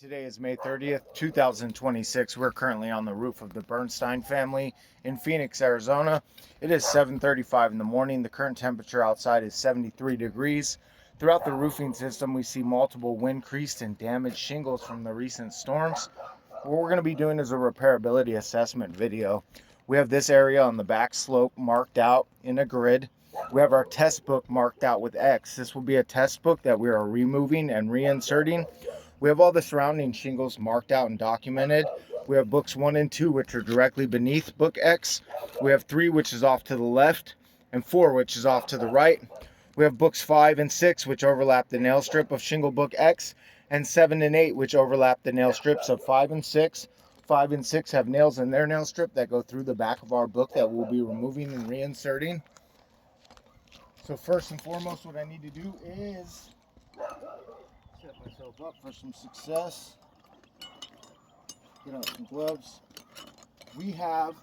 Today is May 30th, 2026. We're currently on the roof of the Bernstein family in Phoenix, Arizona. It is 7:35 in the morning. The current temperature outside is 73 degrees. Throughout the roofing system, we see multiple wind creased and damaged shingles from the recent storms. What we're going to be doing is a repairability assessment video. We have this area on the back slope marked out in a grid. We have our test book marked out with X. This will be a test book that we are removing and reinserting. We have all the surrounding shingles marked out and documented. We have books 1 and 2, which are directly beneath book X. We have 3, which is off to the left, and 4, which is off to the right. We have books 5 and 6, which overlap the nail strip of shingle book X, and 7 and 8, which overlap the nail strips of 5 and 6. 5 and 6 have nails in their nail strip that go through the back of our book that we'll be removing and reinserting. So first and foremost, what I need to do is set myself up for some success. Get out some gloves. We have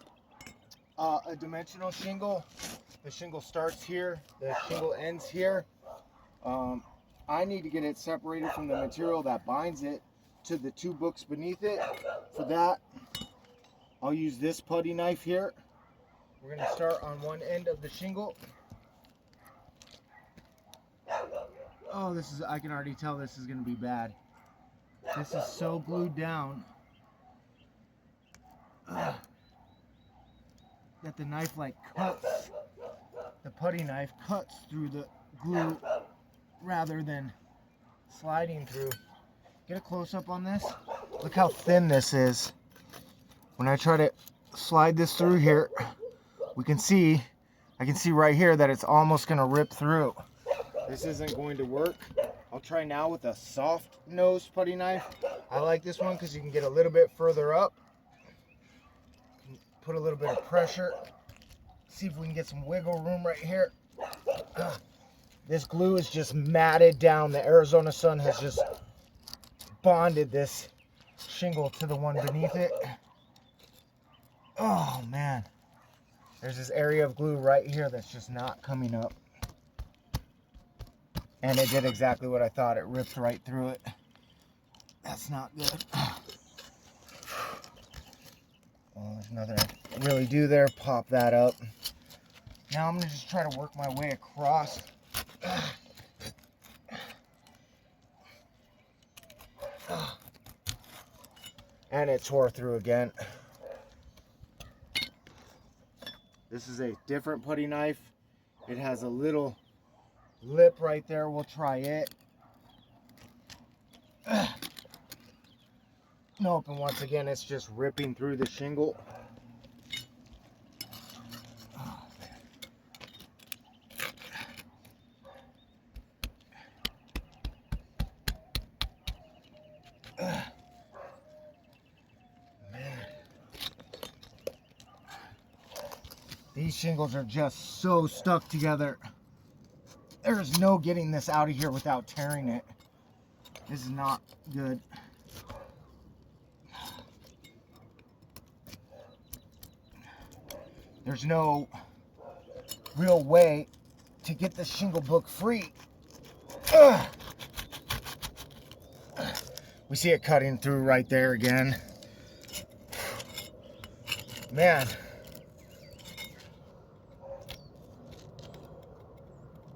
a dimensional shingle. The shingle starts here, the shingle ends here. I need to get it separated from the material that binds it to the 2 books beneath it. For that, I'll use this putty knife here. We're going to start on one end of the shingle. Oh, I can already tell this is going to be bad. This is so glued down that the knife cuts, the putty knife cuts through the glue rather than sliding through. Get a close up on this. Look how thin this is. When I try to slide this through here, I can see right here that it's almost going to rip through. This isn't going to work. I'll try now with a soft nose putty knife. I like this one because you can get a little bit further up. Put a little bit of pressure. See if we can get some wiggle room right here. This glue is just matted down. The Arizona sun has just bonded this shingle to the one beneath it. Oh man. There's this area of glue right here that's just not coming up. And it did exactly what I thought. It ripped right through it. That's not good. Well, there's nothing I can really do there. Pop that up. Now I'm going to just try to work my way across. And it tore through again. This is a different putty knife. It has a little lip right there. We'll try it. Nope, and once again it's just ripping through the shingle. Oh, man. These shingles are just so stuck together. There's no getting this out of here without tearing it. This is not good. There's no real way to get the shingle book free. We see it cutting through right there again. Man.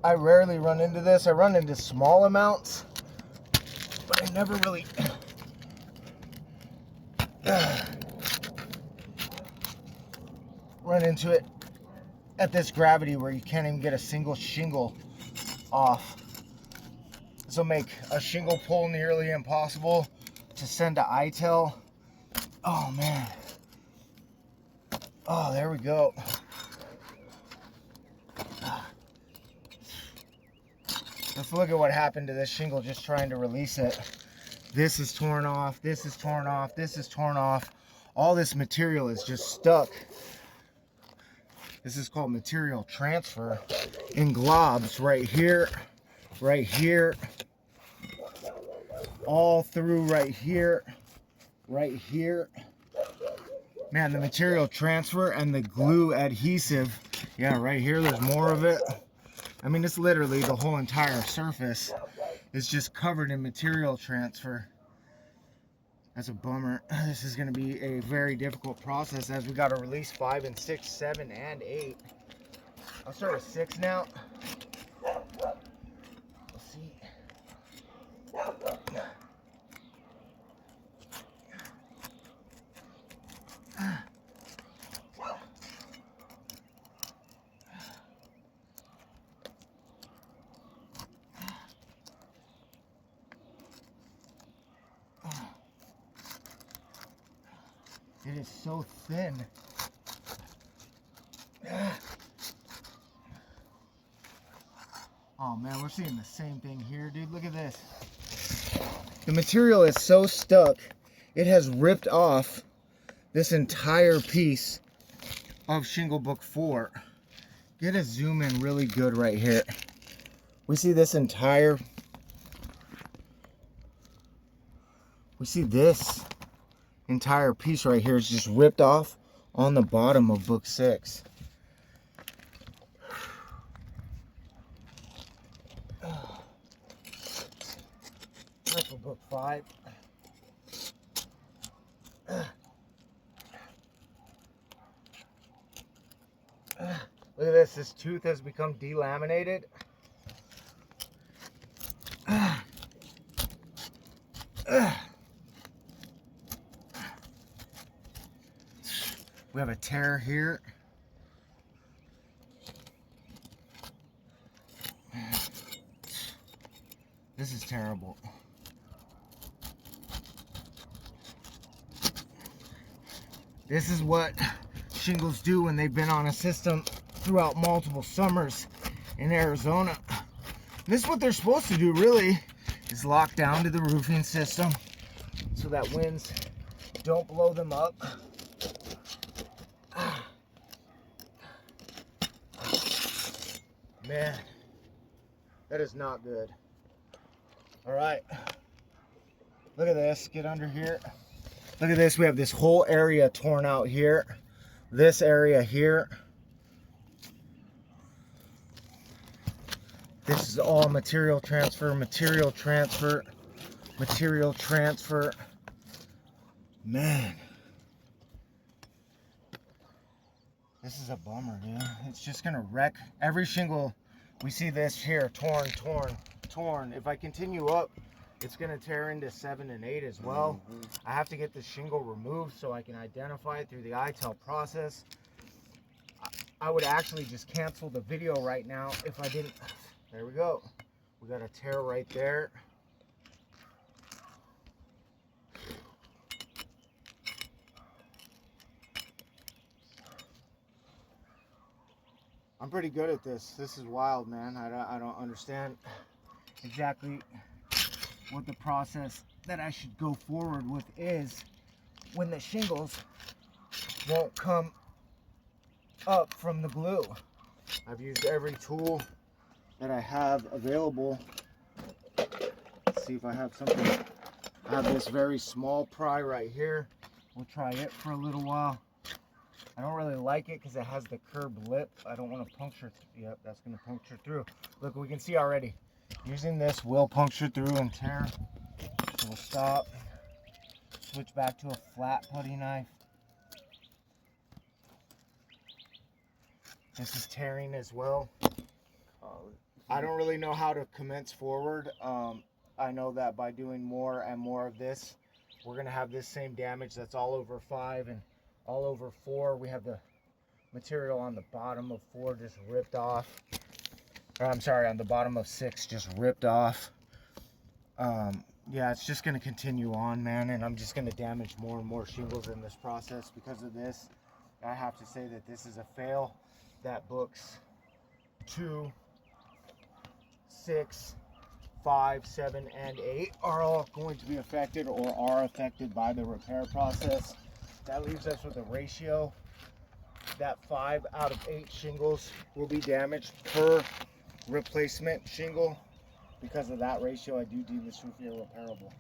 I rarely run into this. I run into small amounts, but I never really run into it at this gravity where you can't even get a single shingle off. This will make a shingle pull nearly impossible to send to ITEL. Oh man. Oh, there we go. Let's look at what happened to this shingle just trying to release it. This is torn off, this is torn off, this is torn off. All this material is just stuck. This is called material transfer in globs right here, all through right here. Man, the material transfer and the glue adhesive, yeah, right here, there's more of it. I mean, it's literally the whole entire surface is just covered in material transfer. That's a bummer. This is going to be a very difficult process as we got to release 5 and 6, 7 and 8. I'll start with 6 now. Let's see. It is so thin. Oh man, we're seeing the same thing here, dude. Look at this. The material is so stuck, it has ripped off this entire piece of shingle book 4. Get a zoom in really good right here. We see this entire, entire piece right here is just ripped off on the bottom of book 6. That's for book 5. Look at this. This tooth has become delaminated. We have a tear here. This is terrible. This is what shingles do when they've been on a system throughout multiple summers in Arizona. This is what they're supposed to do, really, is lock down to the roofing system so that winds don't blow them up. Man, that is not good. All right, look at this. Get under here. Look at this. We have this whole area torn out here. This area here. This is all material transfer, material transfer, material transfer. Man. This is a bummer, dude. It's just gonna wreck every shingle. We see this here, torn, torn, torn. If I continue up, it's gonna tear into 7 and 8 as well. I have to get the shingle removed so I can identify it through the ITEL process. I would actually just cancel the video right now if I didn't. There we go. We got a tear right there. I'm pretty good at this. This is wild, man. I don't understand exactly what the process that I should go forward with is when the shingles won't come up from the glue. I've used every tool that I have available. Let's see if I have something. I have this very small pry right here. We'll try it for a little while. I don't really like it because it has the curved lip. I don't want to puncture. Yep, that's going to puncture through. Look, we can see already. Using this will puncture through and tear. So we'll stop. Switch back to a flat putty knife. This is tearing as well. I don't really know how to commence forward. I know that by doing more and more of this, we're going to have this same damage that's all over 5 and all over 4. We have the material on the bottom of 4 just ripped off. Or, I'm sorry, on the bottom of 6 just ripped off. Yeah, it's just going to continue on, man, and I'm just going to damage more and more shingles in this process because of this. I have to say that this is a fail. That books 2, 6, 5, 7, and 8 are all going to be affected or are affected by the repair process. That leaves us with a ratio that 5 out of 8 shingles will be damaged per replacement shingle. Because of that ratio, I do deem this roof irreparable.